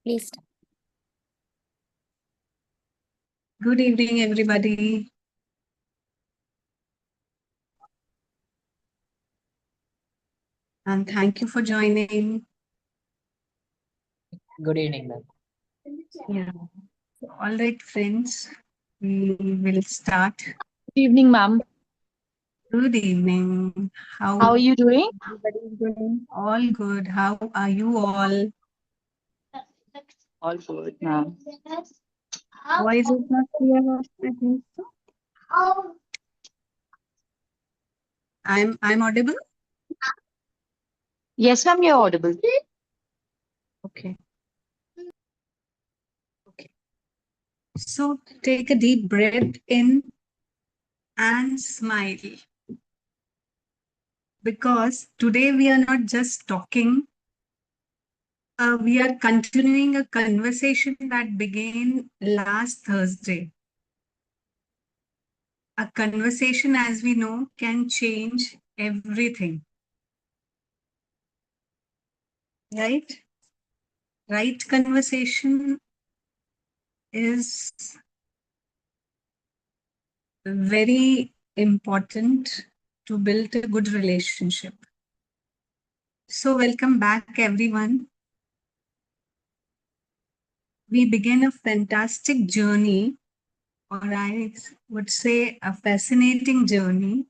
Please. Good evening, everybody. And thank you for joining. Good evening, ma'am. Yeah. All right, friends, we will start. Good evening, ma'am. Good evening. How are you doing? Everybody is doing? All good. How are you all? All good, ma'am. Voice is not clear, I think so. I'm audible? Yes, ma'am, you're audible. Okay. Okay. So take a deep breath in and smile. Because today we are not just talking, we are continuing a conversation that began last Thursday. A conversation, as we know, can change everything. Right? Right conversation is very important to build a good relationship. So, welcome back, everyone. We begin a fantastic journey, or I would say a fascinating journey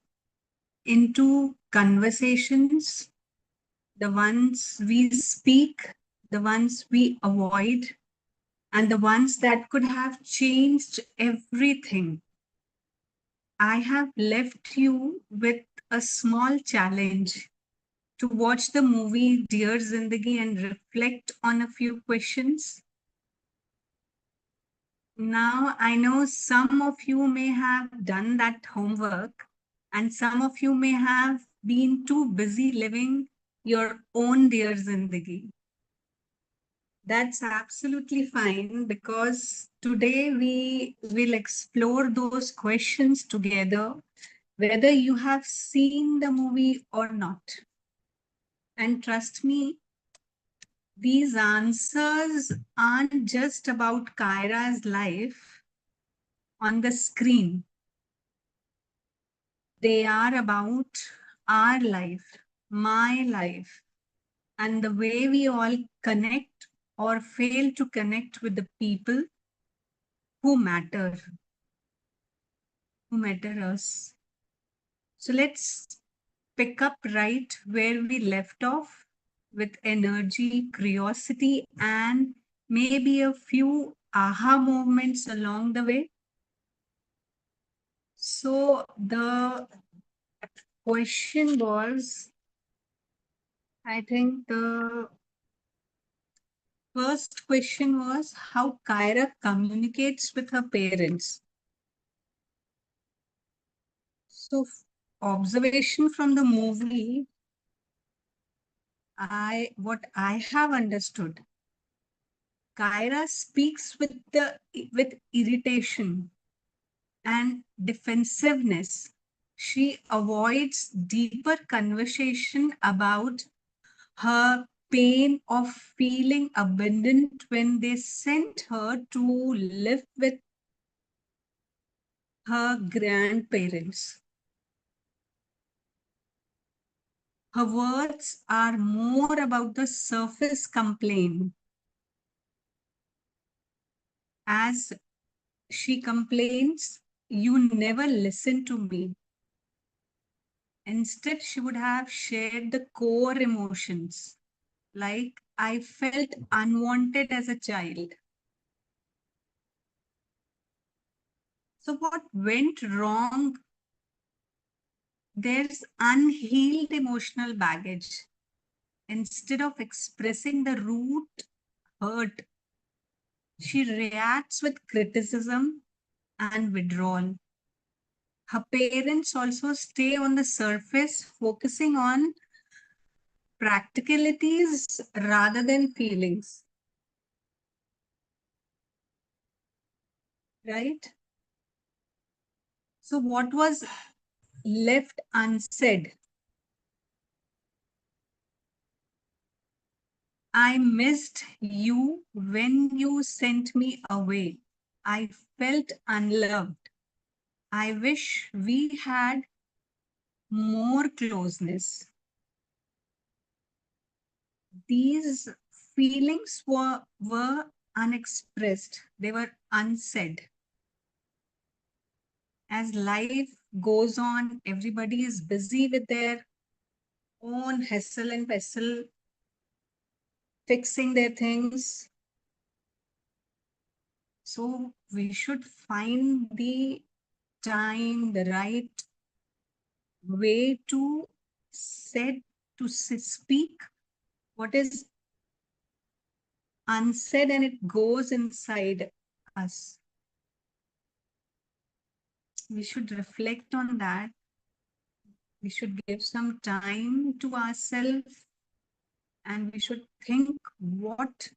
into conversations, the ones we speak, the ones we avoid, and the ones that could have changed everything. I have left you with a small challenge to watch the movie Dear Zindagi and reflect on a few questions. Now, I know some of you may have done that homework, and some of you may have been too busy living your own Dear Zindagi. That's absolutely fine because today we will explore those questions together, whether you have seen the movie or not. And trust me, these answers aren't just about Kyra's life on the screen. They are about our life, my life, and the way we all connect or fail to connect with the people who matter us. So let's pick up right where we left off with energy, curiosity, and maybe a few aha moments along the way. So the question was, I think the first question was how Kyra communicates with her parents. So observation from the movie, what I have understood, Kyra speaks with irritation and defensiveness. She avoids deeper conversation about her pain of feeling abandoned when they sent her to live with her grandparents. Her words are more about the surface complaint. As she complains, "You never listen to me." Instead, she would have shared the core emotions, like, "I felt unwanted as a child." So, what went wrong? There's unhealed emotional baggage. Instead of expressing the root hurt, she reacts with criticism and withdrawal. Her parents also stay on the surface, focusing on practicalities rather than feelings. Right? So, what was left unsaid? I missed you when you sent me away. I felt unloved. I wish we had more closeness. These feelings were unexpressed, they were unsaid. As life goes on, everybody is busy with their own hustle and bustle, fixing their things. So we should find the time, the right way to speak what is unsaid, and it goes inside us. We should reflect on that. We should give some time to ourselves, and we should think what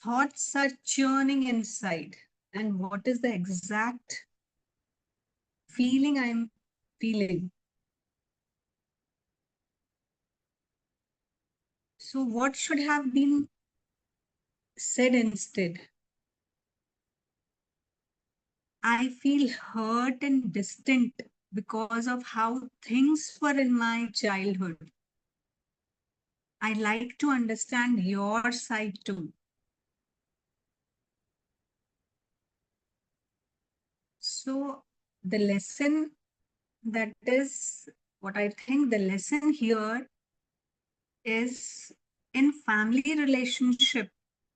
thoughts are churning inside and what is the exact feeling I'm feeling. So, what should have been said instead? I feel hurt and distant because of how things were in my childhood. I like to understand your side too. So, the lesson that is what I think the lesson here is in family relationship,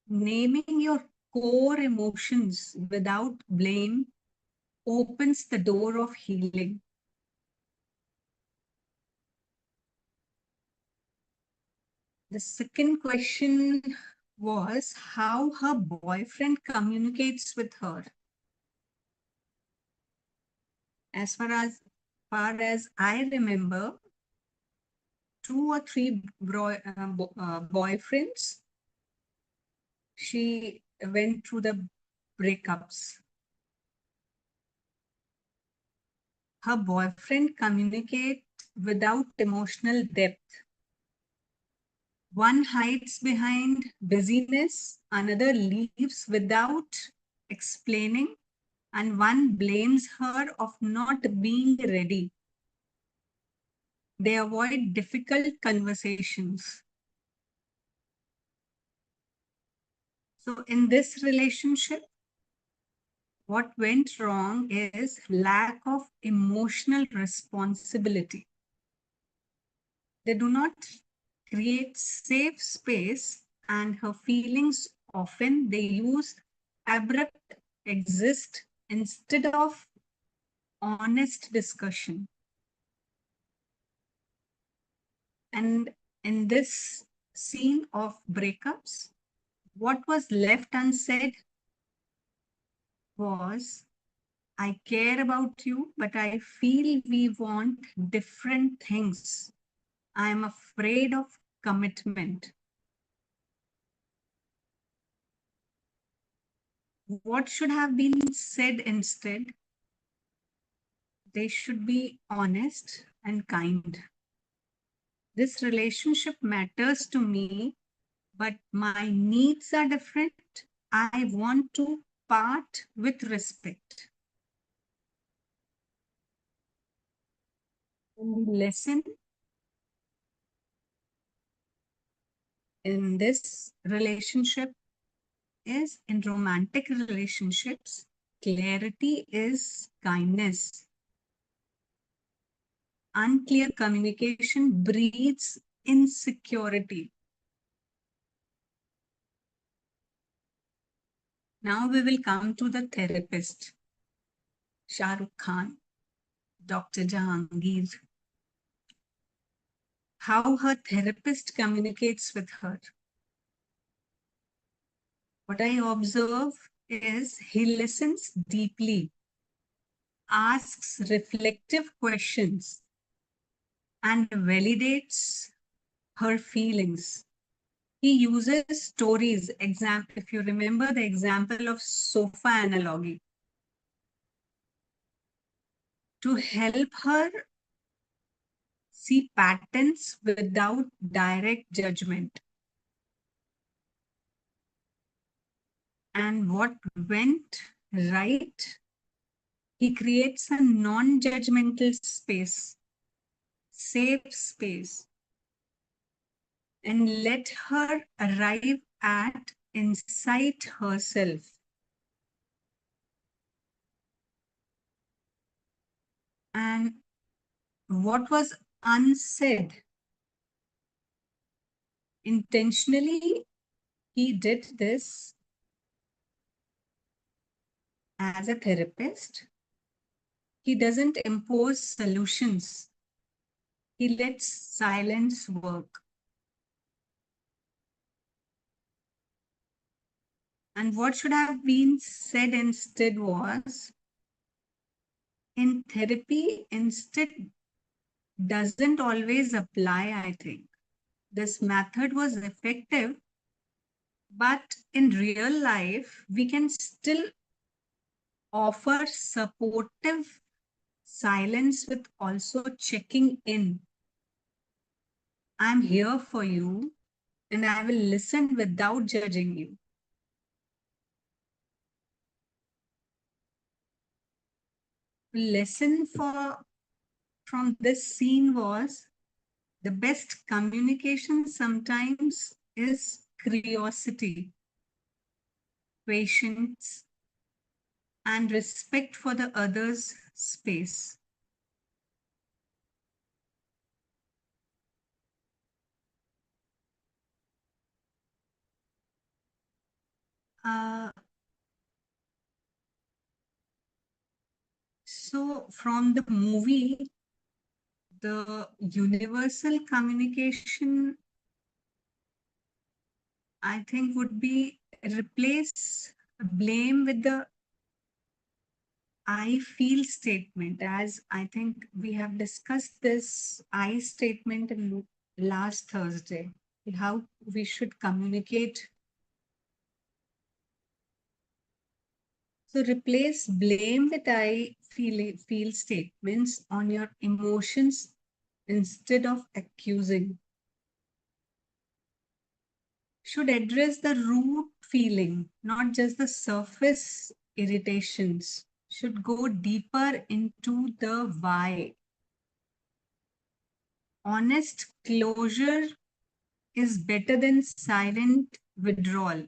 naming your core emotions without blame opens the door of healing. The second question was how her boyfriend communicates with her. As far as I remember, two or three boyfriends, she went through the breakups. Her boyfriend communicates without emotional depth. One hides behind busyness, another leaves without explaining, and one blames her of not being ready. They avoid difficult conversations. So, in this relationship, what went wrong is lack of emotional responsibility. They do not create safe space, and her feelings often they use abrupt exist instead of honest discussion. And in this scene of breakups, what was left unsaid was, I care about you, but I feel we want different things. I'm afraid of commitment. What should have been said instead? They should be honest and kind. This relationship matters to me, but my needs are different. I want to part with respect. And the lesson in this relationship is in romantic relationships, clarity is kindness. Unclear communication breeds insecurity. Now we will come to the therapist, Shah Rukh Khan, Dr. Jahangir. How her therapist communicates with her. What I observe is he listens deeply, asks reflective questions, and validates her feelings. He uses stories, if you remember the example of sofa analogy, to help her see patterns without direct judgment. And what went right? He creates a non judgmental space, safe space, and let her arrive at insight herself. And what was unsaid, intentionally, he did this as a therapist. He doesn't impose solutions, he lets silence work. And what should have been said instead was, in therapy, instead doesn't always apply, I think. This method was effective, but in real life, we can still offer supportive silence with also checking in. I'm here for you and I will listen without judging you. Lesson from this scene was, the best communication sometimes is curiosity, patience, and respect for the other's space. Uh, so from the movie, the universal communication, I think, would be replace blame with the I feel statement. As I think we have discussed this I statement in last Thursday, how we should communicate. So replace blame with feel statements on your emotions instead of accusing. Should address the root feeling, not just the surface irritations. Should go deeper into the why. Honest closure is better than silent withdrawal.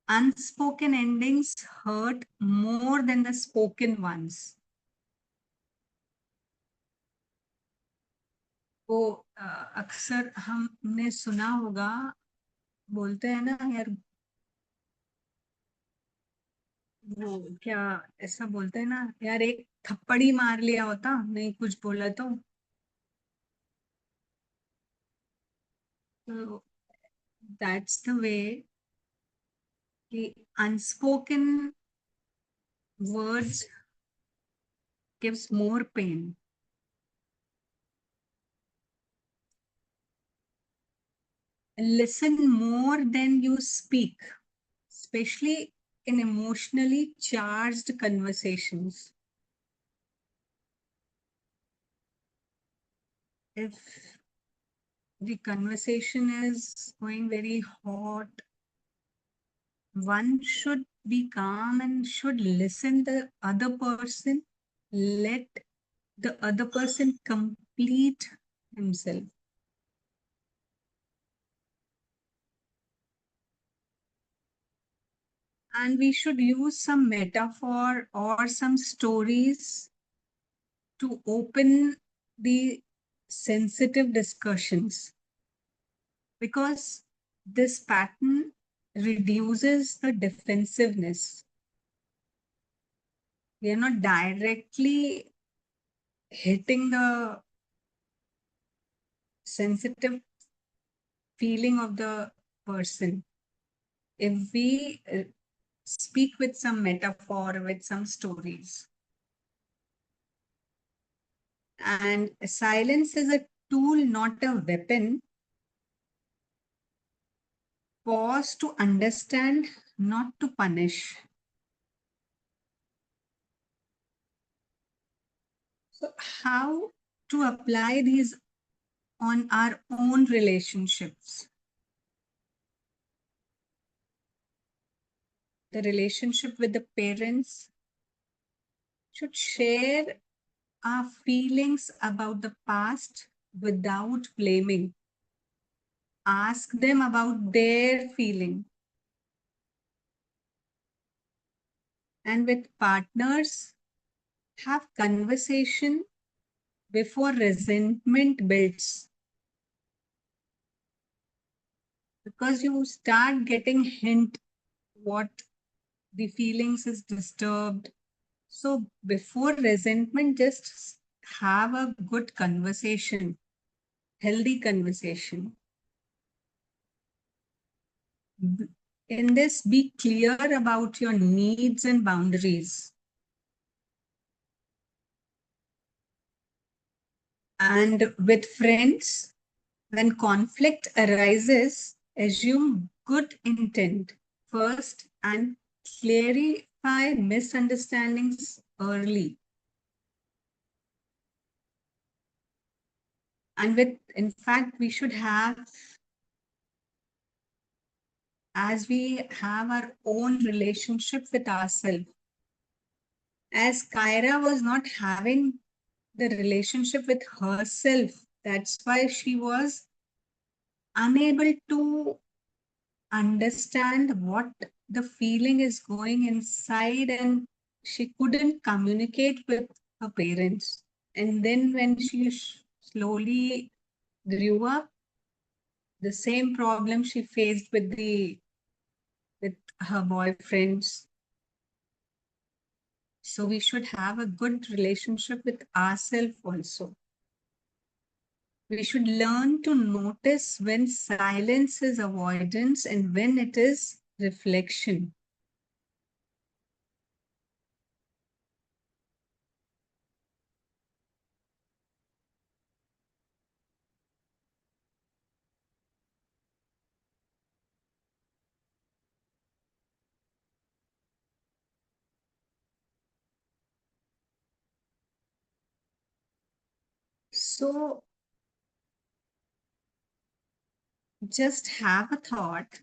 Unspoken endings hurt more than the spoken ones. वो अक्सर हमने सुना होगा, बोलते हैं ना यार, वो क्या ऐसा बोलते हैं ना यार, एक थप्पड़ ही मार लिया होता नहीं कुछ बोला तो दैट्स द वे कि unspoken words gives more pain. Listen more than you speak, especially in emotionally charged conversations. If the conversation is going very hot, one should be calm and should listen the other person, let the other person complete himself. And we should use some metaphor or some stories to open the sensitive discussions, because this pattern reduces the defensiveness. We are not directly hitting the sensitive feeling of the person. If we speak with some metaphor, with some stories. And silence is a tool, not a weapon. Pause to understand, not to punish. So, how to apply these on our own relationships? the relationship with the parents, should share our feelings about the past without blaming. Ask them about their feeling. And with partners, have conversation before resentment builds. Because you start getting hint what the feelings is disturbed. So before resentment, just have a good conversation, healthy conversation. In this, be clear about your needs and boundaries. And with friends, when conflict arises, assume good intent first and clarify misunderstandings early. And in fact, we should have, as we have our own relationship with ourselves. As Kyra was not having the relationship with herself, that's why she was unable to understand what the feeling is going inside, and she couldn't communicate with her parents. And then when she slowly grew up, the same problem she faced with her boyfriends. So we should have a good relationship with ourselves also. We should learn to notice when silence is avoidance and when it is reflection. So just have a thought.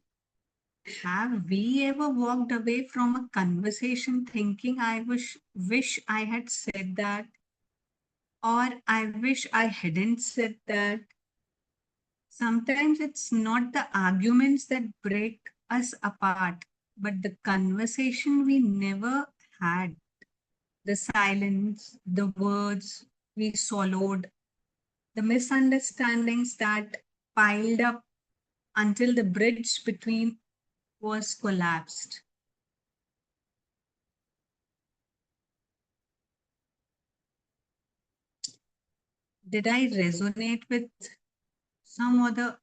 Have we ever walked away from a conversation thinking I wish I had said that, or I wish I hadn't said that? Sometimes it's not the arguments that break us apart, but the conversation we never had, the silence, the words we swallowed, the misunderstandings that piled up until the bridge between was collapsed. Did I resonate with some other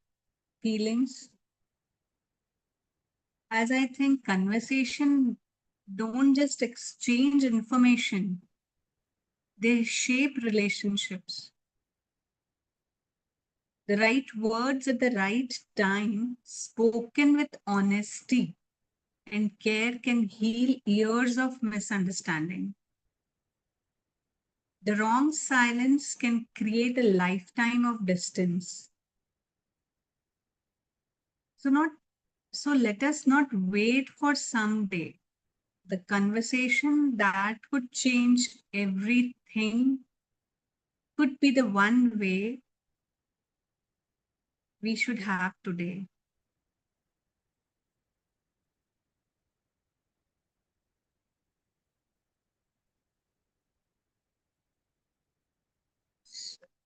feelings? As I think conversation don't just exchange information, they shape relationships. The right words at the right time, spoken with honesty and care, can heal years of misunderstanding. The wrong silence can create a lifetime of distance. So let us not wait for someday. The conversation that could change everything could be the one way we should have today.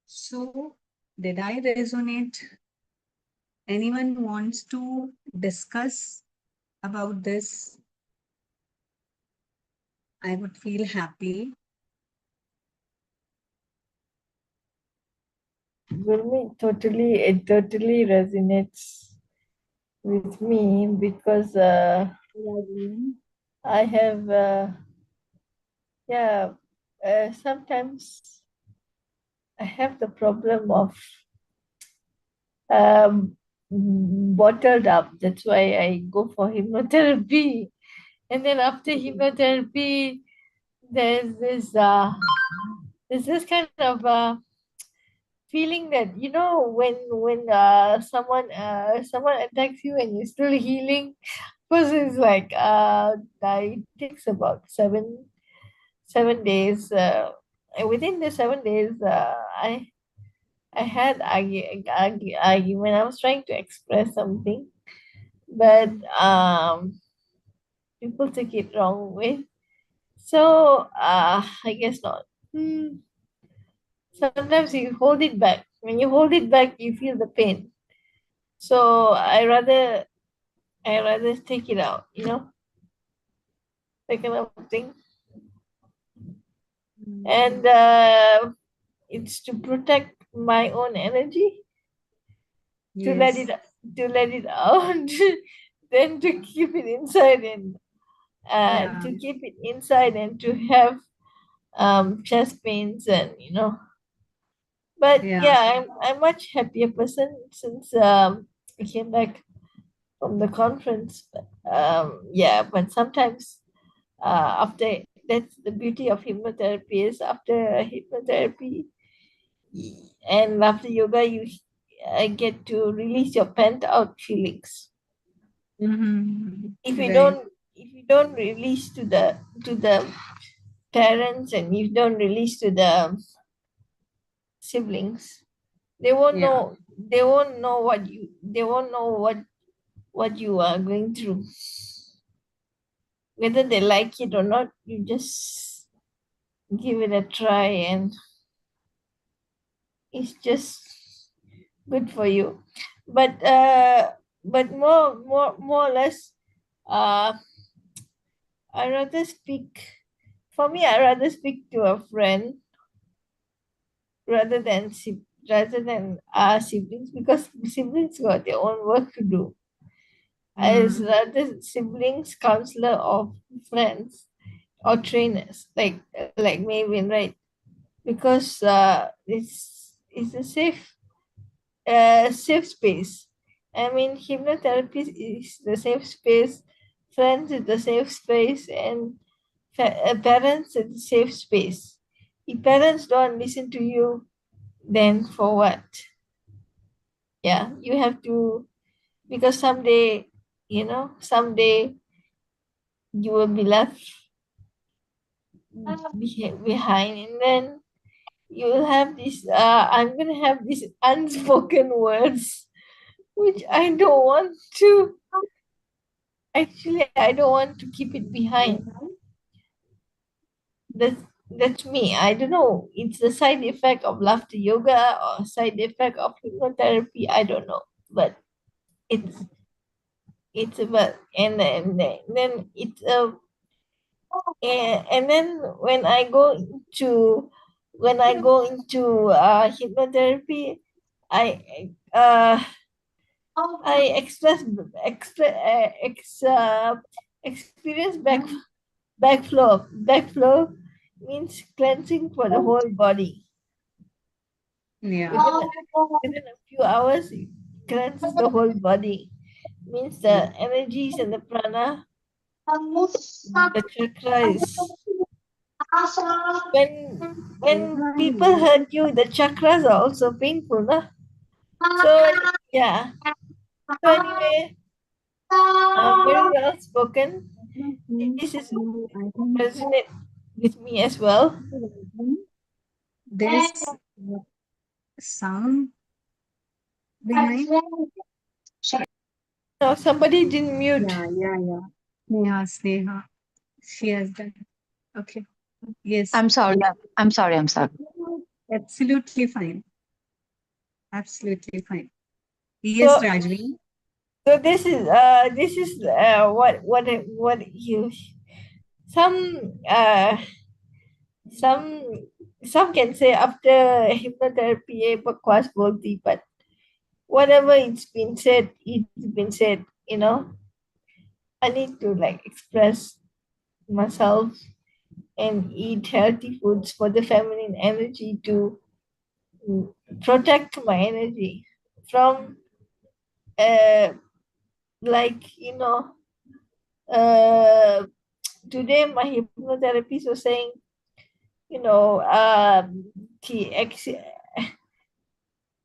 So, did I resonate? Anyone wants to discuss about this? I would feel happy. Gurmeet, it totally resonates with me because I have, sometimes I have the problem of bottled up. That's why I go for hypnotherapy. And then after hypnotherapy, there's this uh, there's this kind of feeling that when someone attacks you and you're still healing, Because it's like it takes about 7 days. And within the 7 days, I had argument. I was trying to express something, but people took it wrong way. So I guess not. Sometimes you hold it back. When you hold it back, you feel the pain. So I rather take it out. That kind of thing. And it's to protect my own energy, to let it Yes. to let it out, then to keep it inside and Yeah. to have chest pains and but Yeah. yeah, I'm much happier person since I came back from the conference. Yeah, but sometimes after that's the beauty of hypnotherapy is after hypnotherapy and after yoga you get to release your pent out feelings. If you Right. don't release to the parents and you don't release to the siblings, they won't Yeah. know what you are going through, whether they like it or not. You just give it a try and it's just good for you. But more or less, uh I rather speak for me I rather speak to a friend rather than our siblings, because siblings got their own work to do. As Mm. rather siblings, counselor, or friends or trainers like Mavin, right? Because it's a safe space. I mean, hypnotherapy is the safe space, friends is the safe space, and parents is the safe space. If parents don't listen to you, then for what? Yeah, you have to, because someday you will be left behind, and then you will have this. I'm gonna have these unspoken words, which I don't want to. Actually, I don't want to keep it behind. That's me. I don't know. It's a side effect of laughter yoga or side effect of hypnotherapy. I don't know, but it's it's about and then it's and then when I go into hypnotherapy, I I experience backflow. Backflow means cleansing for the whole body. Yeah. Within a few hours, it cleanses the whole body. Means the energies and the prana, the chakras. When people hurt you, the chakras are also painful, nah? So yeah. So anyway, very well spoken. This is resonate with me as well. There's sound behind. Now somebody didn't mute. Yeah, yeah, yeah. Sneha. She has done. Okay. Yes. I'm sorry. I'm sorry. I'm sorry. Absolutely fine. Absolutely fine. Yes, So Rajvi. so this is what you some some can say after hypnotherapy bakwas bolti, but whatever it's been said. I need to like express myself and eat healthy foods for the feminine energy to mm, protect my energy from uh like uh today my hypnotherapist was saying, the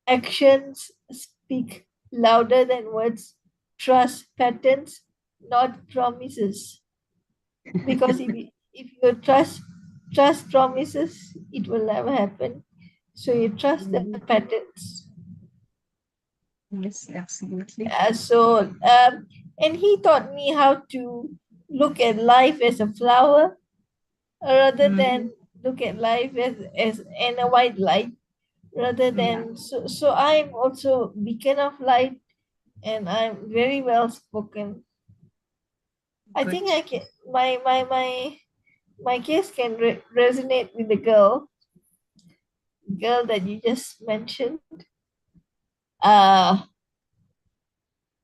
actions speak louder than words. Trust patterns not promises. Because if you trust promises, it will never happen. So you trust the Mhm. patterns. Yes, absolutely. And he taught me how to look at life as a flower rather Mhm. than look at life as in a white light, rather Yeah, than so I'm also beacon of light, and I'm very well spoken. I good. think I can my case can resonate with the girl that you just mentioned. uh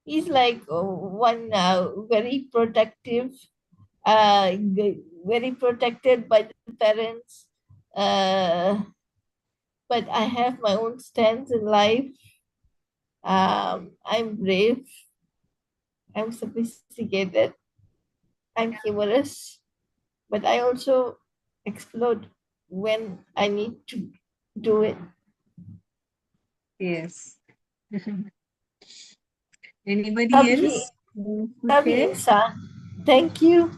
he's like one very protective, very protected by the parents, uh but I have my own stance in life. I'm brave, I'm sophisticated, I'm humorous, but I also explode when I need to do it. Yes. Anybody Lovely, else want to lovely, share? Insa. Thank you.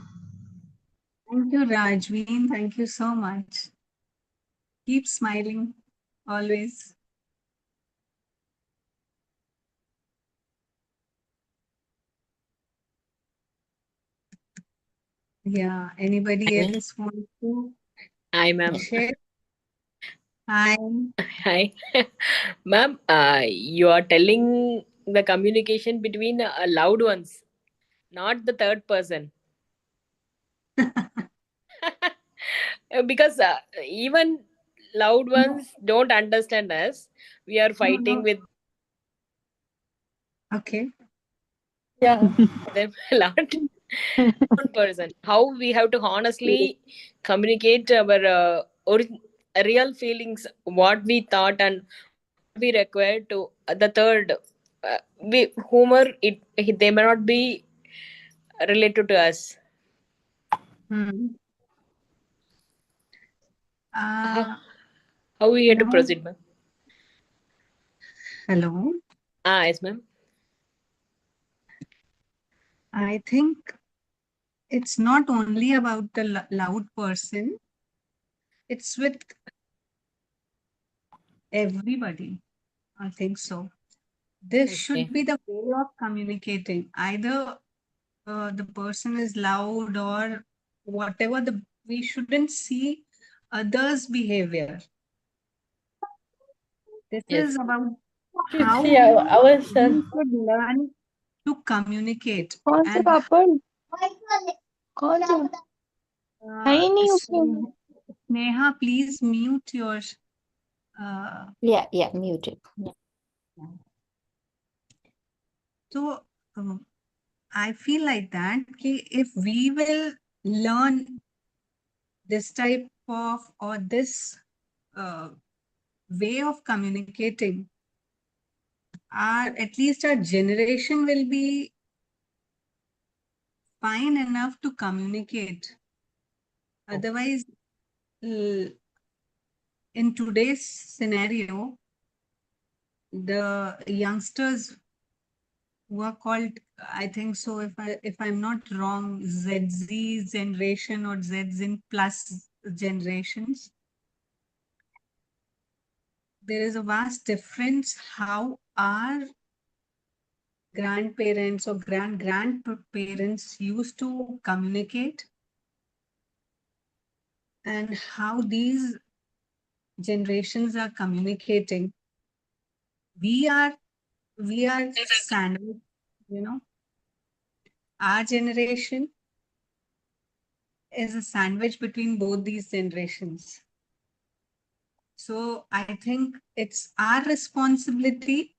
Thank you, Rajveen. Thank you so much. Keep smiling always. Yeah. Anybody Hi, else want to hi, ma'am. share? Hi. Hi, ma'am. You are telling the communication between loved ones, not the third person. Because even loved No, ones don't understand us. We are no, fighting no. with Okay. Yeah. them a lot. One person. How we have to honestly communicate our real feelings, what we thought, and what we require to the third. Humor, they may not be related to us. Hmm. How, Uh, how we you have to know, proceed, ma'am? hello. Yes, ma'am. I think it's not only about the loud person, it's with everybody. I think so. This Okay. should be the way of communicating. Either the person is loud or whatever, we shouldn't see others' behavior. This is Yes. about Should how see ourselves. we should learn to communicate. कौन से And पापड़ कौन से है ही नहीं उसमें Sneha, please mute your. Uh, yeah muted so I feel like that if we will learn this type of or this uh, way of communicating, our at least our generation will be fine enough to communicate. Otherwise, in today's scenario, the youngsters who are called, I think so, if I'm not wrong, ZZ generation or Zs in plus generations, there is a vast difference how our grandparents or grandparents used to communicate and how these generations are communicating. We are we are sandwich, you know. Our generation is a sandwich between both these generations. So I think it's our responsibility,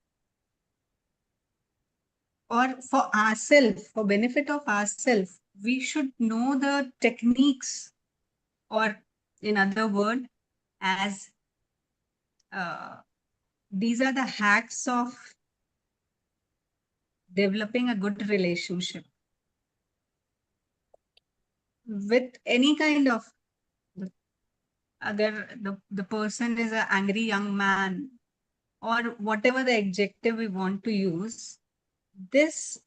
or for ourselves, for benefit of ourselves, we should know the techniques, or in other word, as these are the hacks of developing a good relationship with any kind of, agar the person is an angry young man or whatever the adjective we want to use, this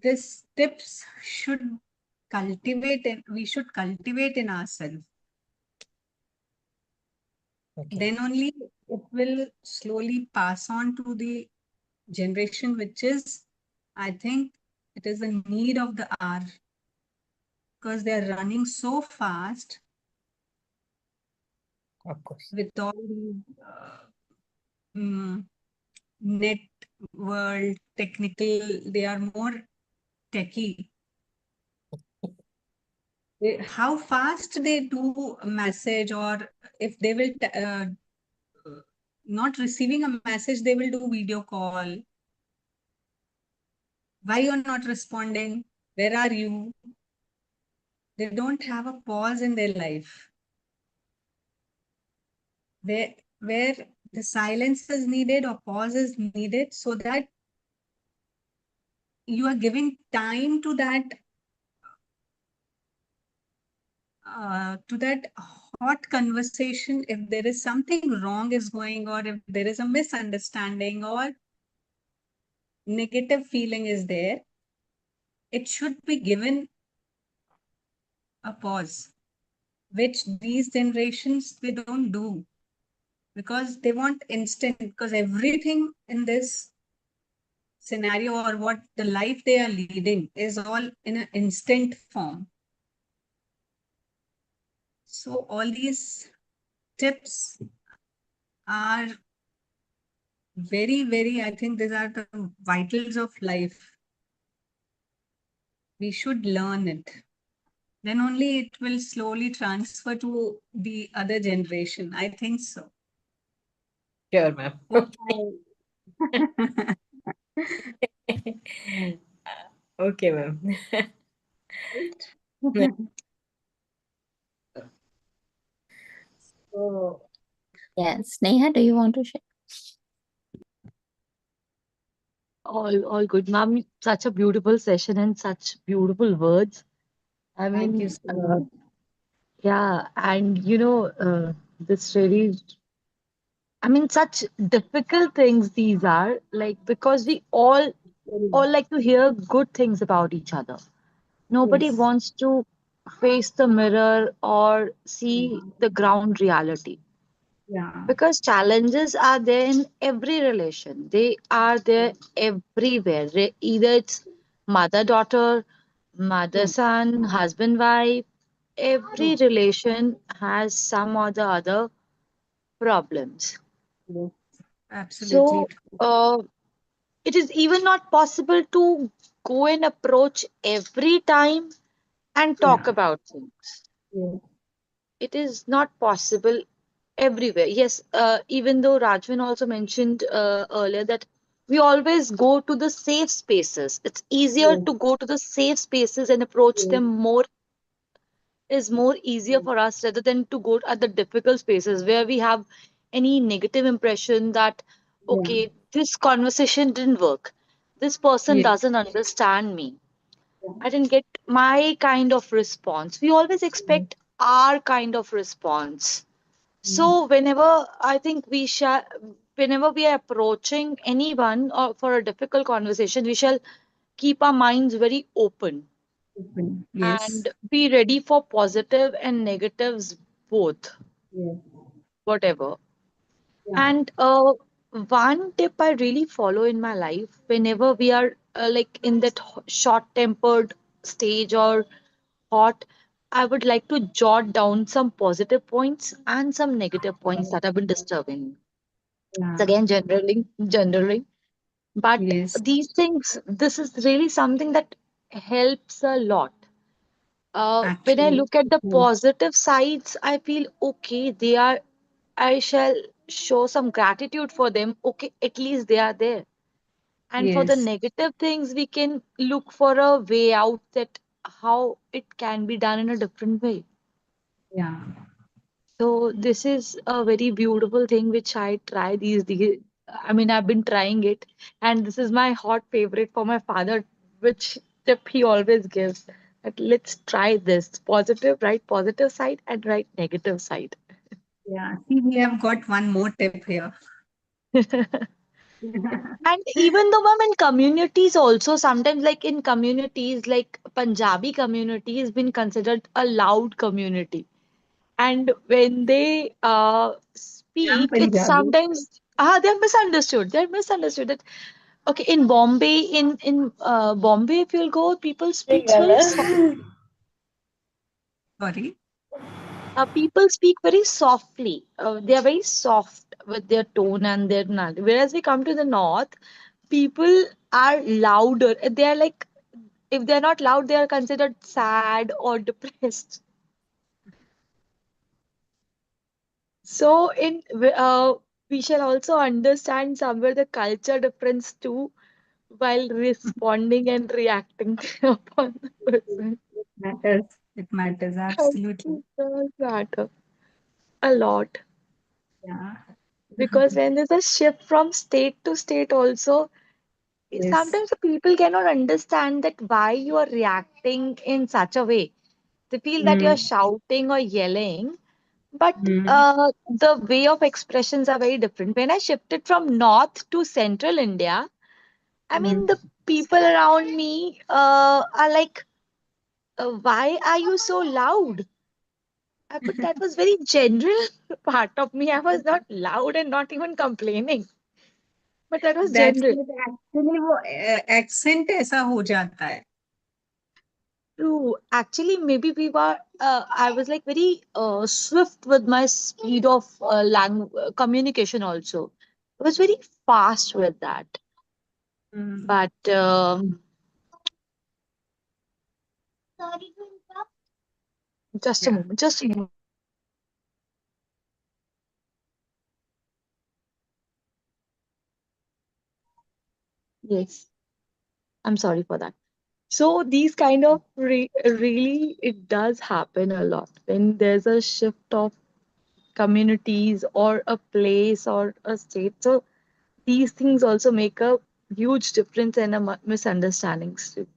this tips should cultivate and we should cultivate in ourselves. Okay. Then only it will slowly pass on to the generation, which is, I think, it is a need of the hour because they are running so fast Of course. with all the mm, net world technical. They are more techy. How fast they do a message, or if they will not receiving a message, they will do video call. Why you're not responding? Where are you? They don't have a pause in their life where the silence is needed or pause is needed, so that you are giving time to that hot conversation. If there is something wrong is going, or if there is a misunderstanding or negative feeling is there, it should be given a pause, which these generations they don't do, because they want instant, because everything in this scenario or what the life they are leading is all in an instant form. So all these tips are very, very, I think these are the vitals of life. We should learn it. Then only it will slowly transfer to the other generation. I think so. Sure, ma'am. What Okay, ma'am. so, Yes, Neha, do you want to share? All good, ma'am. Such a beautiful session and such beautiful words. I thank you mean, so much. yeah, and this really, I mean, such difficult things these are, like, because we all like to hear good things about each other. Nobody Yes. wants to face the mirror or see the ground reality. Yeah. Because challenges are there in every relation. They are there everywhere. Either it's mother daughter, mother True. son, husband wife. Every True. relation has some or the other problems. Yes. Absolutely So true. uh, it is even not possible to go and approach every time and talk Yeah. about things. Yes. It is not possible everywhere. Yes, even though Rajvan also mentioned earlier that we always go to the safe spaces. It's easier Yes. to go to the safe spaces and approach Yes. them more is more easier for us rather than to go at the difficult spaces where we have any negative impression that Yeah. okay, this conversation didn't work. This person Yes. doesn't understand me. Yeah. I didn't get my kind of response. We always expect our kind of response. Mm. So whenever we are approaching anyone or for a difficult conversation, we shall keep our minds very open Open. Yes. and be ready for positive and negatives both, Yes. whatever. Yeah. And one tip I really follow in my life whenever we are like in that short-tempered stage or hot, I would like to jot down some positive points and some negative points that have been disturbing me. It's Yeah. again generaling, but Yes. these things, this is really something that helps a lot. When I Actually. look at the Yes. positive sides, I feel okay, I shall show some gratitude for them. Okay, at least they are there. And for the Yes. negative things, we can look for a way out that how it can be done in a different way. Yeah. So this is a very beautiful thing which I try these days. I mean, I've been trying it, and this is my hot favorite for my father, which tip he always gives. That let's try this positive, right? Positive side and right negative side. Yeah. See, we have got one more tip here. And even though I'm in communities also, sometimes like in communities like Punjabi community has been considered a loud community. And when they I'm speak, it's Punjabi. sometimes they're misunderstood. They're misunderstood. That okay, in Bombay, in Bombay, if you'll go, people speaks very soft. Sorry. People speak very softly. They are very soft with their tone and their whereas we come to the north, people are louder. They are like, if they're not loud, they are considered sad or depressed. So we shall also understand somewhere the culture difference too while responding and reacting upon the person. It matters. It matters absolutely. It does matter a lot Yeah. because when there's a shift from state to state also, Yes. sometimes the people cannot understand that why you are reacting in such a way. They feel that you're Mm. shouting or yelling, but Mm. the way of expressions are very different. When I shifted from north to central India, I mean, Mm. the people around me are like, why are you so loud? But that was very general part of me. I was not loud and not even complaining, but that was That's general. it. Actually वो accent ऐसा हो जाता है. True. Actually, maybe I was like very swift with my speed of communication also. I was very fast with that. Mm. But just a Yeah. moment, just a moment. Yes, I'm sorry for that. So these kind of really it does happen a lot when there's a shift of communities or a place or a state. So these things also make a huge difference and a misunderstandings too.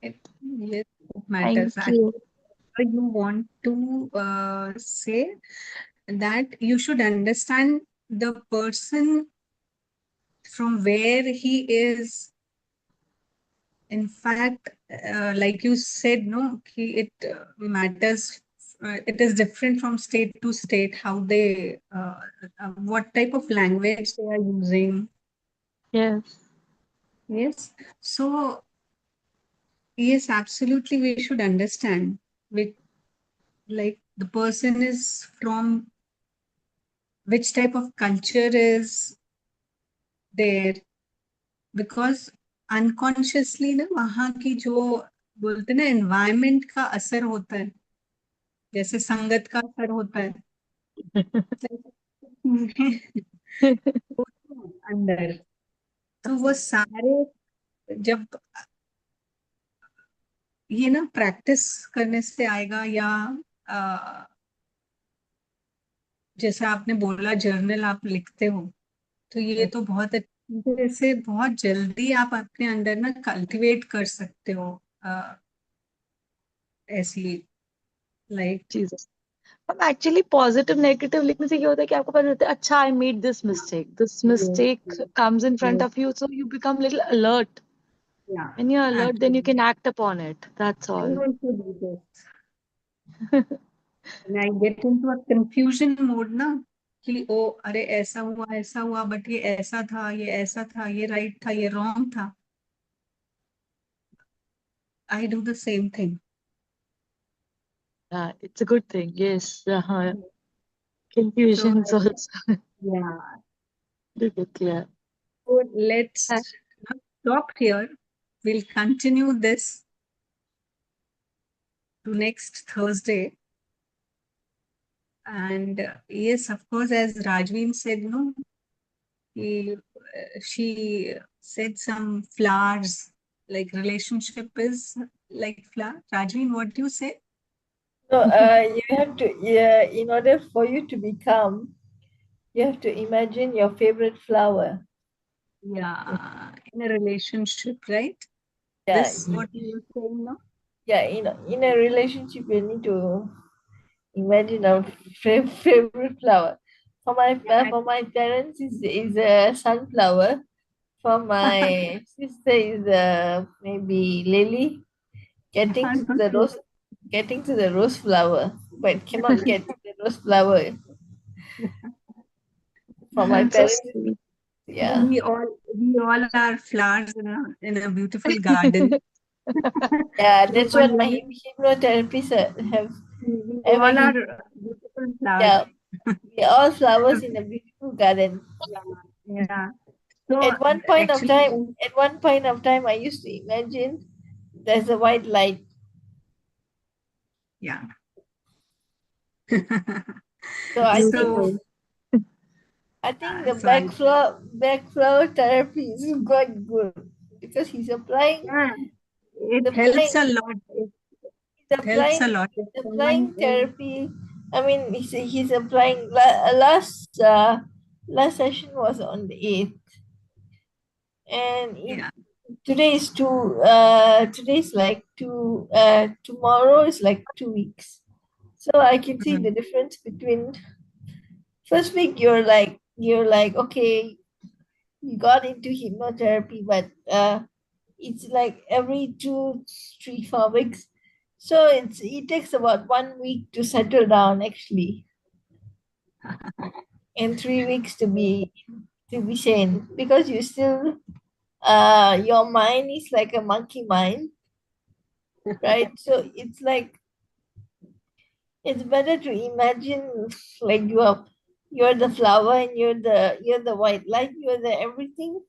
Yes, it Thank matters. you. Actually, you want to say that you should understand the person from where he is. In fact, like you said, no, it matters. It is different from state to state how they, what type of language they are using. Yes. Yes. So, yes, absolutely, we should understand which, like, the person is from which type of culture is there, because unconsciously ना वहाँ की जो बोलते हैं ना environment का असर होता है, जैसे संगत का असर होता है अंदर, तो वो सारे जब ये ना प्रैक्टिस करने से आएगा, या अ, जैसे आपने बोला जर्नल आप लिखते हो, तो ये तो बहुत अच्छी तरह से बहुत जल्दी आप अपने अंदर ना कल्टीवेट कर सकते हो ऐसी लाइक. Jesus. अब एक्चुअली पॉजिटिव नेगेटिव लिखने से क्या होता है कि आपको पता होता है अच्छा I made this mistake comes in front of you so you become little alert Yeah, when you're alert then you absolutely. can act upon it that's I all. also do this. And I get into a confusion mode ना, कि ओ अरे ऐसा हुआ but ये ऐसा था, ये ऐसा था, ये राइट था, ये रॉन्ग था. I do the same thing. Yeah, it's a good thing. Yes, So confusions also yeah, to get clear. so Uh, let's not stop here. We'll continue this to next Thursday. And yes, of course, as Rajveen said, no, she said some flowers, like relationship is like flower. Rajveen, what do you say? No, you have to, yeah, in order for you to become, you have to imagine your favorite flower. Yeah, in a relationship, right? Yeah, This what you were saying now? yeah. In a relationship, you need to imagine our favorite flower. For my parents is a sunflower. For my sister is maybe lily. Getting to the Okay. rose, getting to the rose flower, but cannot get to the rose flower. For my So parents, sweet. yeah, We all are flowers in a beautiful garden. yeah. So That's what one my love, hypnotherapists we have all are a beautiful flowers. yeah. We are all flowers in a beautiful garden. Yeah. Yeah. So actually, At one point of time, I used to imagine there's a white light. yeah. So I think So, Beautiful. the so I, back flower therapy is quite good because yeah, he's it helps applying a lot. he's It helps a applying lot. If he's someone applying is, therapy. I mean, he's applying last session was on the 8th, and yeah. today is today's like tomorrow is like 2 weeks. So I can see the Mhm. difference between first week you're like okay, you got into hypnotherapy, but it's like every 2, 3, 4 weeks. So it takes about 1 week to settle down actually, and 3 weeks to be sane because you still your mind is like a monkey mind, right? So it's like it's better to imagine like you're the flower and you're the white light, you're the everything.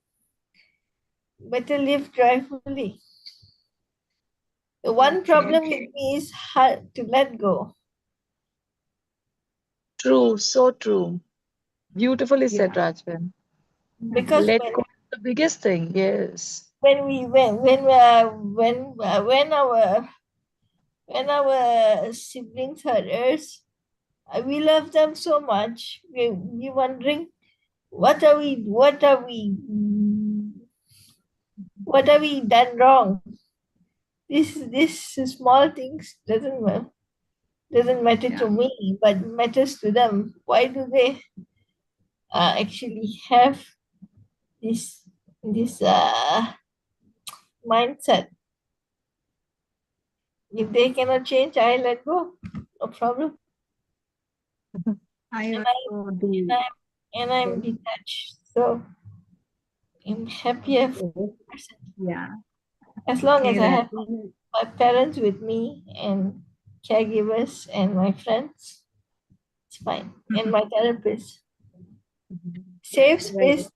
Better live joyfully. The one Okay. problem with me is hard to let go True, so true. Beautifully said, Yeah. Rajvan. because Let go is the biggest thing. Yes. when our siblings hurt us, we love them so much. We wondering what are we done wrong? This small things doesn't matter Yeah. to me, but matters to them. Why do they actually have this mindset? If they cannot change, I let go. No problem. I And I also and do. I and I'm This. detached. So I'm happier Okay. person. Yeah. As long as Okay. I That have my parents with me and caregivers and my friends, it's fine. And my therapist. Safe right. space.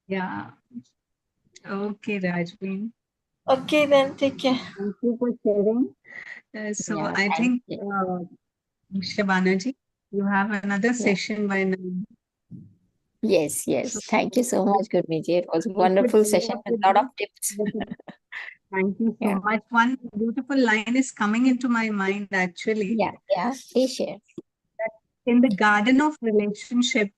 Yeah. Okay, Rajbin. Okay, then take care. Thank you for sharing. So Yeah, I thank think, you. Shabanaji, you have another Yeah. session by now. Yes, So yes. Thank you so much, Gurmeet. It was a we should wonderful follow session up with with a lot of this. tips. Thank you so Yeah, much. One beautiful line is coming into my mind actually. yeah, yeah. Please share. In the garden of relationship,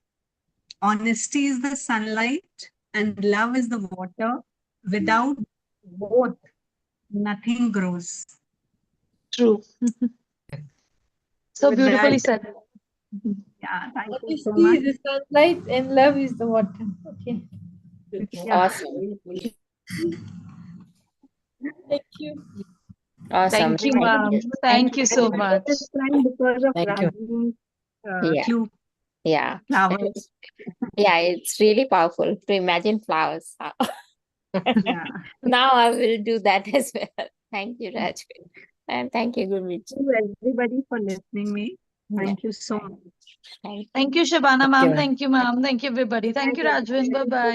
honesty is the sunlight and love is the water. Without both, nothing grows. True. So With beautifully that, said. yeah, thank you so Honesty much. is the sunlight and love is the water. Okay. Yeah. Awesome. Thank you. Awesome. Thank you, Thank ma'am. you. Thank Thank you you so so I much. wrote much. this line because of Thank you. Rajni's Yeah, clue yeah. flower. Yeah, it's really powerful to imagine flowers. Yeah. Now I will do that as well. Thank you, Raj. And thank you, Gurmeet. Thank you everybody for listening me. Yeah, Thank you so much. thank you. Thank you, Shabana Thank you, ma'am. ma'am. Thank you, ma'am. Thank you, everybody. Good Thank night, you, Rajwin. Bye everybody. bye.